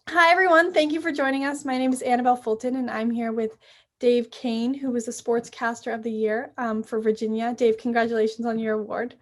Hi, everyone. Thank you for joining us. My name is Annabelle Fulton, and I'm here with Dave Koehn, who was the Sportscaster of the Year for Virginia. Dave, congratulations on your award.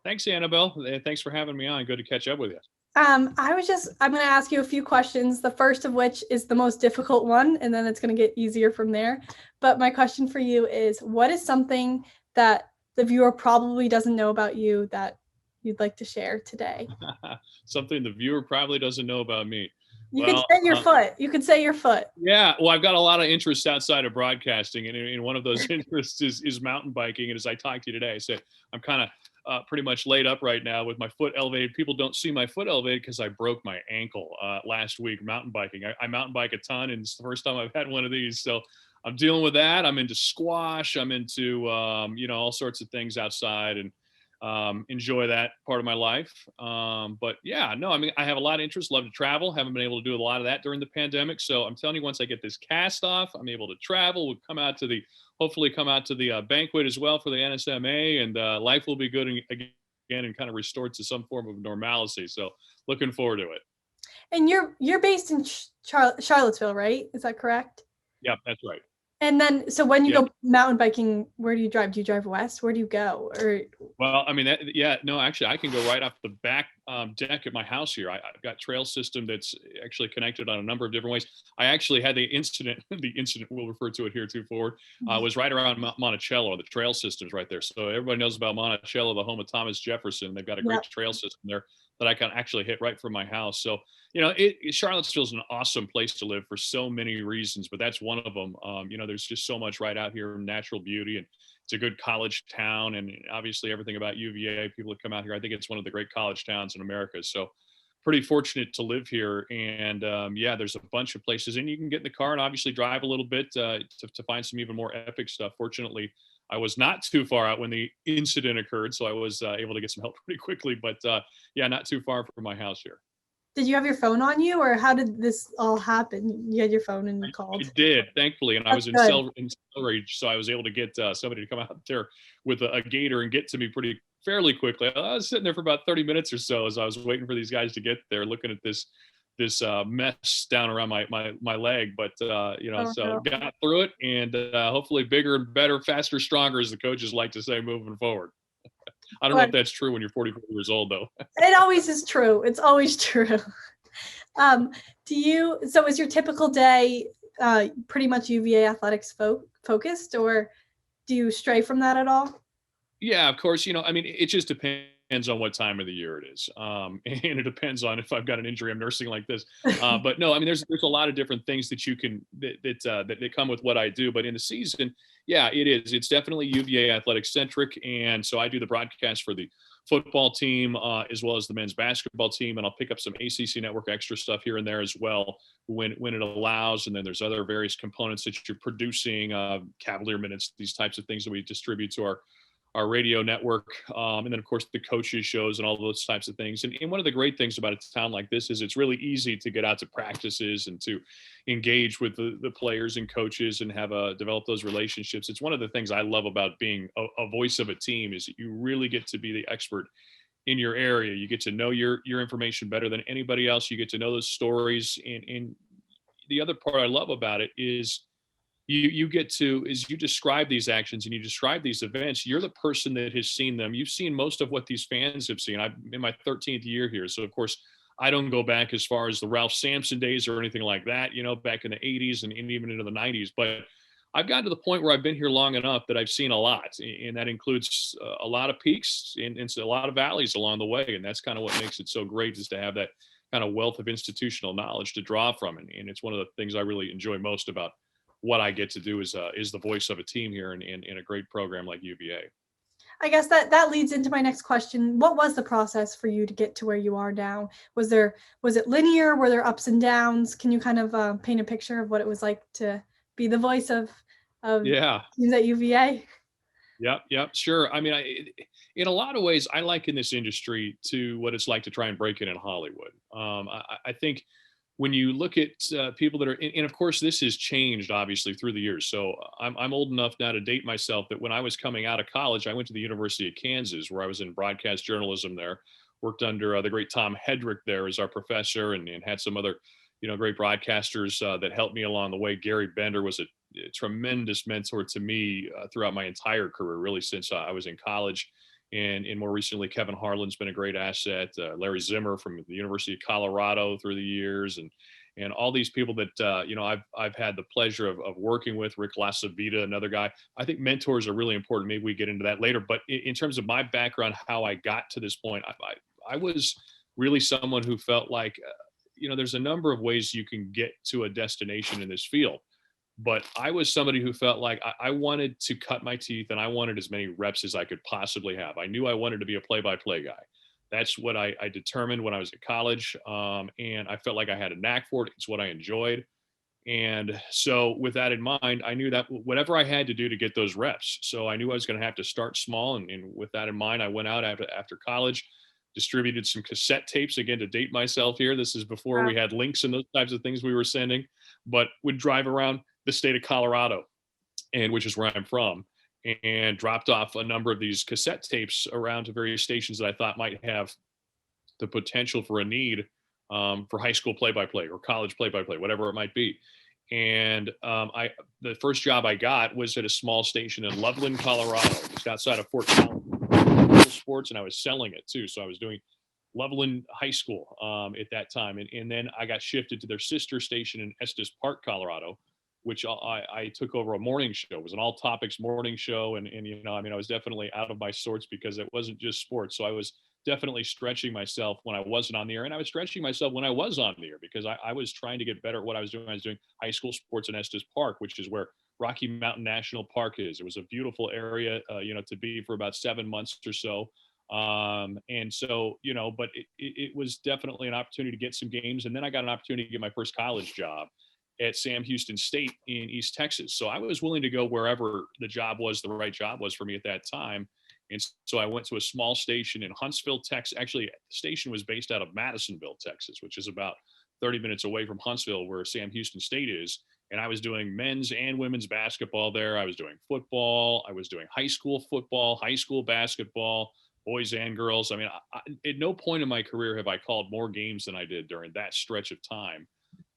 Thanks, Annabelle. Thanks for having me on. Good to catch up with you. I'm going to ask you a few questions, the first of which is the most difficult one, and then it's going to get easier from there. But my question for you is, what is something that the viewer probably doesn't know about you that you'd like to share today? Something the viewer probably doesn't know about me. You could Well, say your foot. You could say your foot. yeah, well, I've got a lot of interests outside of broadcasting, and one of those interests is mountain biking. And as I talked to you today, I said I'm kind of pretty much laid up right now with my foot elevated. People don't see my foot elevated because I broke my ankle last week mountain biking. I mountain bike a ton, and it's the first time I've had one of these. So I'm dealing with that. I'm into squash. I'm into all sorts of things outside, and enjoy that part of my life. But yeah, no, I mean, I have a lot of interest, love to travel. Haven't been able to do a lot of that during the pandemic. So I'm telling you, once I get this cast off, I'm able to travel. We'll hopefully come out to the banquet as well for the NSMA, and life will be good again and kind of restored to some form of normalcy. So looking forward to it. And you're based in Charlottesville, right? Is that correct? Yeah, that's right. And then, so when you Yeah. go mountain biking, where do you drive? Do you drive west? Where do you go? Or Well, I mean, yeah, no, actually, I can go right off the back deck at my house here. I've got trail system that's actually connected on a number of different ways. I actually had the incident, the incident we'll refer to it here too forward, was right around Monticello. The trail system's right there. So everybody knows about Monticello, the home of Thomas Jefferson. They've got a great yeah, trail system there that I can actually hit right from my house. So, Charlottesville's an awesome place to live for so many reasons, but that's one of them. There's just so much right out here, natural beauty, and it's a good college town, and obviously everything about UVA. People that come out here, I think it's one of the great college towns in America. So pretty fortunate to live here. And yeah, there's a bunch of places, and you can get in the car and obviously drive a little bit to find some even more epic stuff. Fortunately, I was not too far out when the incident occurred, so I was able to get some help pretty quickly. But yeah, not too far from my house here. did you have your phone on you, or how did this all happen? You had your phone and you I called. did, thankfully, and I That's was in good. Celebrate, so I was able to get somebody to come out there with a gator and get to me pretty fairly quickly. I was sitting there for about 30 minutes or so as I was waiting for these guys to get there, looking at this mess down around my leg. But Oh so no. got through it, and hopefully bigger and better, faster, stronger, as the coaches like to say, moving forward. I don't know if But that's true when you're 44 years old, though. it always is true. It's always true. Um, so is your typical day pretty much UVA athletics focused, or do you stray from that at all? Yeah, of course. I mean, it just depends on what time of the year it is, and it depends on if I've got an injury I'm nursing like this. But no, I mean, there's a lot of different things that you can that come with what I do. But in the season, yeah, it is. It's definitely UVA athletic centric, and so I do the broadcast for the football team as well as the men's basketball team, and I'll pick up some ACC network extra stuff here and there as well when it allows. And then there's other various components that you're producing, Cavalier minutes, these types of things that we distribute to our radio network, and then of course the coaches shows and all those types of things. And one of the great things about a town like this is it's really easy to get out to practices and to engage with the players and coaches and have develop those relationships. It's one of the things I love about being a voice of a team is that you really get to be the expert in your area. You get to know your information better than anybody else. You get to know those stories. And the other part I love about it is you get to, as you describe these actions and you describe these events, you're the person that has seen them. You've seen most of what these fans have seen. I'm in my 13th year here, so of course I don't go back as far as the Ralph Sampson days or anything like that, back in the 80s and even into the 90s. But I've gotten to the point where I've been here long enough that I've seen a lot, and that includes a lot of peaks and a lot of valleys along the way. And that's kind of what makes it so great, is to have that kind of wealth of institutional knowledge to draw from. And it's one of the things I really enjoy most about what I get to do is the voice of a team here in a great program like UVA. I guess that leads into my next question. What was the process for you to get to where you are now? Was it linear? Were there ups and downs? Can you kind of paint a picture of what it was like to be the voice of Yeah. teams at UVA? Yep. Yep. Sure. I mean, in a lot of ways, I liken this industry to what it's like to try and break it in Hollywood. I think when you look at people that are, and of course, this has changed obviously through the years. So I'm old enough now to date myself that when I was coming out of college, I went to the University of Kansas, where I was in broadcast journalism there, worked under the great Tom Hedrick there as our professor, and had some other, great broadcasters that helped me along the way. Gary Bender was a tremendous mentor to me throughout my entire career, really since I was in college. And more recently, Kevin Harlan's been a great asset. Larry Zimmer from the University of Colorado through the years, and all these people that I've had the pleasure of working with. Rick Lasavita, another guy. I think mentors are really important. Maybe we get into that later. But in terms of my background, how I got to this point, I was really someone who felt like there's a number of ways you can get to a destination in this field. But I was somebody who felt like I wanted to cut my teeth and I wanted as many reps as I could possibly have. I knew I wanted to be a play-by-play guy. That's what I determined when I was at college. And I felt like I had a knack for it. It's what I enjoyed. And so with that in mind, I knew that whatever I had to do to get those reps. So I knew I was going to have to start small. And with that in mind, I went out after college, distributed some cassette tapes, again, to date myself here. This is before we had links and those types of things we were sending, but would drive around the state of Colorado, and which is where I'm from, and dropped off a number of these cassette tapes around to various stations that I thought might have the potential for a need for high school play-by-play or college play-by-play, whatever it might be. And the first job I got was at a small station in Loveland, Colorado, just outside of Fort Collins, sports, and I was selling it too. So I was doing Loveland High School at that time. And then I got shifted to their sister station in Estes Park, Colorado, which I took over a morning show. It was an all topics morning show. And I was definitely out of my sorts because it wasn't just sports. So I was definitely stretching myself when I wasn't on the air. And I was stretching myself when I was on the air because I was trying to get better at what I was doing. I was doing high school sports in Estes Park, which is where Rocky Mountain National Park is. It was a beautiful area, to be for about 7 months or so. And so, but it was definitely an opportunity to get some games. And then I got an opportunity to get my first college job at Sam Houston State in East Texas. So I was willing to go wherever the right job was for me at that time. And so I went to a small station in Huntsville, Texas. Actually, the station was based out of Madisonville, Texas, which is about 30 minutes away from Huntsville, where Sam Houston State is. And I was doing men's and women's basketball there. I was doing football. I was doing high school football, high school basketball, boys and girls. I mean, at no point in my career have I called more games than I did during that stretch of time.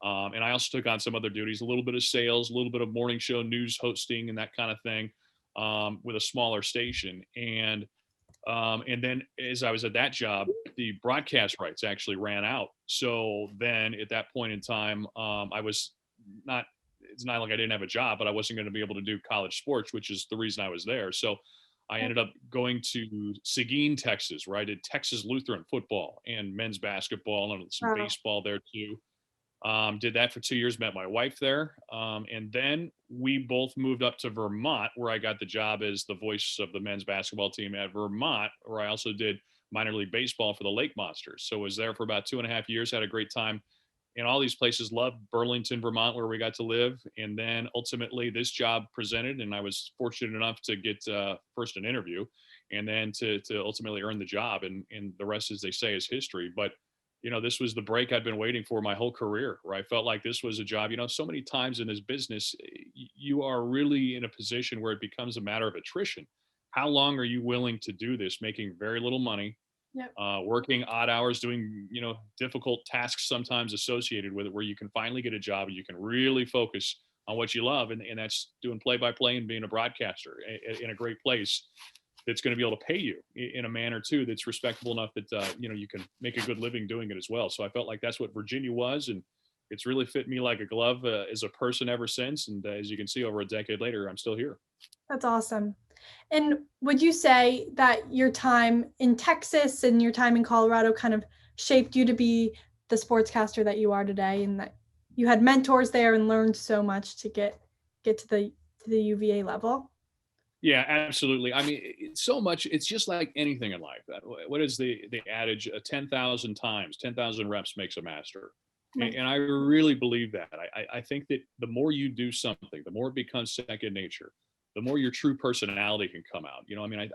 And I also took on some other duties, a little bit of sales, a little bit of morning show news hosting and that kind of thing, with a smaller station. And then as I was at that job, the broadcast rights actually ran out. So then at that point in time, it's not like I didn't have a job, but I wasn't going to be able to do college sports, which is the reason I was there. So I ended up going to Seguin, Texas, where I did Texas Lutheran football and men's basketball and some baseball there too. Did that for 2 years, met my wife there. And then we both moved up to Vermont, where I got the job as the voice of the men's basketball team at Vermont, where I also did minor league baseball for the Lake Monsters. So I was there for about 2.5 years, had a great time in all these places, loved Burlington, Vermont, where we got to live. And then ultimately this job presented, and I was fortunate enough to get first an interview and then to ultimately earn the job. And the rest, as they say, is history. But this was the break I'd been waiting for my whole career, where I felt like this was a job. So many times in this business, you are really in a position where it becomes a matter of attrition. How long are you willing to do this, making very little money, working odd hours, doing, difficult tasks sometimes associated with it, where you can finally get a job and you can really focus on what you love. And that's doing play-by-play and being a broadcaster in a great place that's going to be able to pay you in a manner too that's respectable enough that you can make a good living doing it as well. So I felt like that's what Virginia was, and it's really fit me like a glove as a person ever since. And as you can see, over a decade later, I'm still here. That's awesome. And would you say that your time in Texas and your time in Colorado kind of shaped you to be the sportscaster that you are today, and that you had mentors there and learned so much to get to the UVA level? Yeah, absolutely. I mean, it's so much. It's just like anything in life. What is the adage? 10,000 times, 10,000 reps makes a master. And I really believe that. I think that the more you do something, the more it becomes second nature, the more your true personality can come out.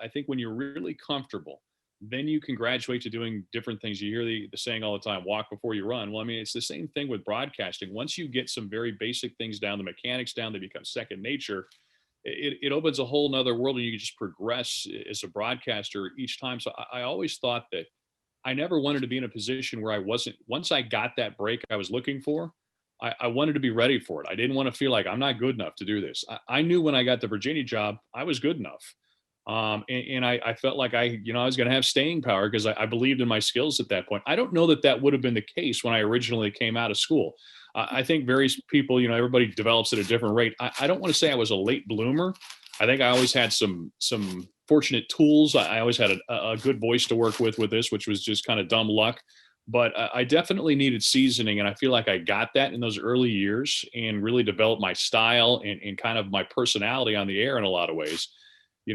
I think when you're really comfortable, then you can graduate to doing different things. You hear the saying all the time, walk before you run. Well, it's the same thing with broadcasting. Once you get some very basic things down, the mechanics down, they become second nature. It opens a whole nother world, and you can just progress as a broadcaster each time. So I always thought that I never wanted to be in a position where I wasn't, once I got that break I was looking for, I wanted to be ready for it. I didn't want to feel like I'm not good enough to do this. I knew when I got the Virginia job, I was good enough. And I felt like I was going to have staying power because I believed in my skills at that point. I don't know that that would have been the case when I originally came out of school. I think various people, everybody develops at a different rate. I don't want to say I was a late bloomer. I think I always had some fortunate tools. I always had a good voice to work with this, which was just kind of dumb luck. But I definitely needed seasoning, and I feel like I got that in those early years and really developed my style and kind of my personality on the air in a lot of ways.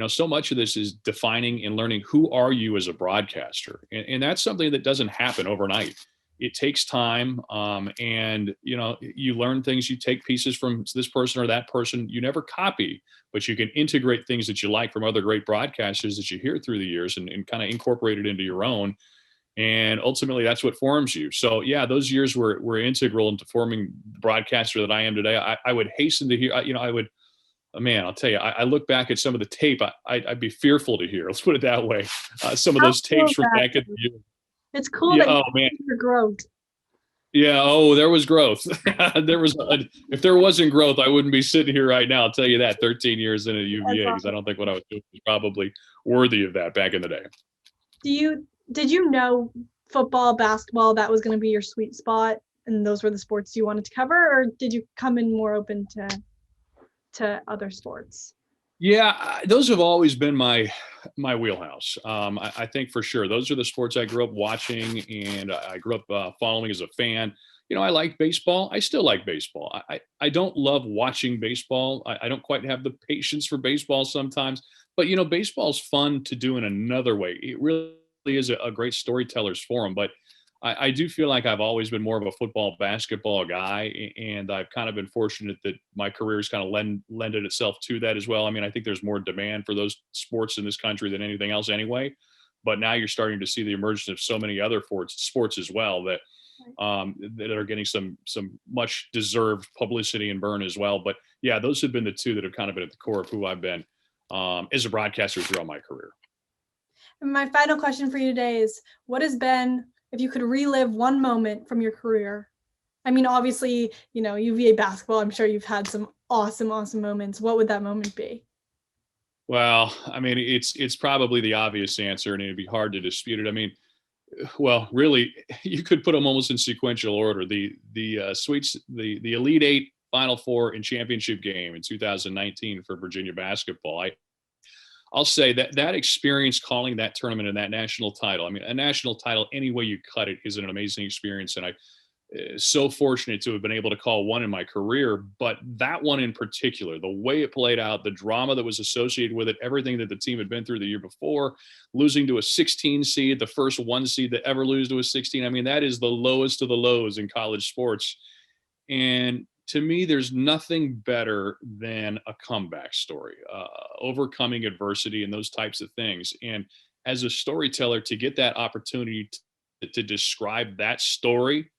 So much of this is defining and learning who are you as a broadcaster. And that's something that doesn't happen overnight. It takes time. And, you learn things, you take pieces from this person or that person. You never copy, but you can integrate things that you like from other great broadcasters that you hear through the years and kind of incorporate it into your own. And ultimately, that's what forms you. So, yeah, those years were integral into forming the broadcaster that I am today. I would hasten to hear, I would, man, I'll tell you, I look back at some of the tape. I'd be fearful to hear. Let's put it that way. Some of those tapes from back in the year. It's cool Yeah, that oh man, your growth. yeah. Oh, there was growth. If there wasn't growth, I wouldn't be sitting here right now. I'll tell you that. 13 years in at UVA, because I don't think what I was doing was probably worthy of that back in the day. Did you know football, basketball, that was going to be your sweet spot, and those were the sports you wanted to cover, or did you come in more open to other sports? Yeah, those have always been my wheelhouse. I think for sure those are the sports I grew up watching, and I grew up following as a fan. I like baseball. I still like baseball. I don't love watching baseball. I don't quite have the patience for baseball sometimes. But baseball's fun to do in another way. It really is a great storyteller's forum. But I do feel like I've always been more of a football, basketball guy, and I've kind of been fortunate that my career has kind of lended itself to that as well. I mean, I think there's more demand for those sports in this country than anything else anyway. But now you're starting to see the emergence of so many other sports as well that are getting some much deserved publicity and burn as well. But yeah, those have been the two that have kind of been at the core of who I've been as a broadcaster throughout my career. And my final question for you today is, what has been, if you could relive one moment from your career? I mean, obviously, UVA basketball, I'm sure you've had some awesome moments. What would that moment be? Well, I mean, it's probably the obvious answer, and it'd be hard to dispute it. I mean, well, really, you could put them almost in sequential order. The Sweets, the Elite Eight, Final Four, and championship game in 2019 for Virginia basketball. I'll say that experience calling that tournament and that national title. I mean, a national title, any way you cut it, is an amazing experience, and I so fortunate to have been able to call one in my career. But that one in particular, the way it played out, the drama that was associated with it, everything that the team had been through the year before, losing to a 16 seed, the first one seed to ever lose to a 16. I mean, that is the lowest of the lows in college sports. And to me, there's nothing better than a comeback story, overcoming adversity and those types of things. And as a storyteller, to get that opportunity to describe that story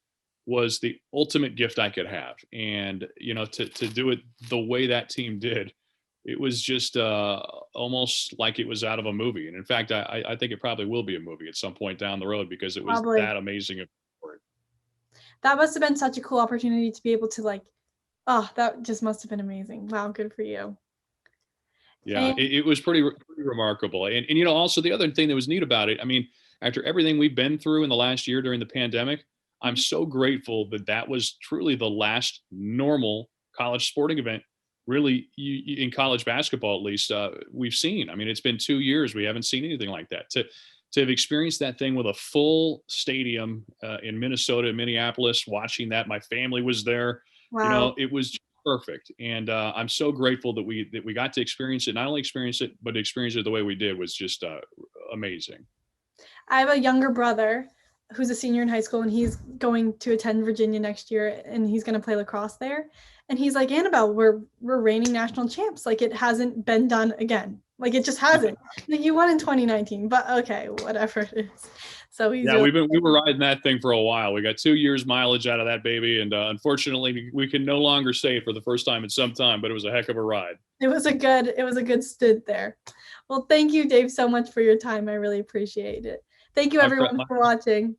was the ultimate gift I could have. And, to do it the way that team did, it was just almost like it was out of a movie. And in fact, I think it probably will be a movie at some point down the road, because it was that amazing. That must have been such a cool opportunity to be able to that just must have been amazing. Wow, good for you. Yeah, it was pretty remarkable. And also the other thing that was neat about it, I mean, after everything we've been through in the last year during the pandemic, I'm so grateful that was truly the last normal college sporting event, really, in college basketball at least, we've seen. I mean, it's been 2 years. We haven't seen anything like that. To have experienced that thing with a full stadium in Minnesota and Minneapolis, watching that, my family was there. Wow. It was perfect. And I'm so grateful that we got to experience it. Not only experience it, but experience it the way we did was just amazing. I have a younger brother who's a senior in high school, and he's going to attend Virginia next year, and he's going to play lacrosse there. And he's like, Annabelle, we're reigning national champs. Like, it hasn't been done again. Like, it just hasn't. Like, you won in 2019, but okay, whatever it is. So he's we were riding that thing for a while. We got 2 years mileage out of that baby, and unfortunately, we can no longer say it for the first time in some time. But it was a heck of a ride. It was a good stint there. Well, thank you, Dave, so much for your time. I really appreciate it. Thank you, everyone, for watching.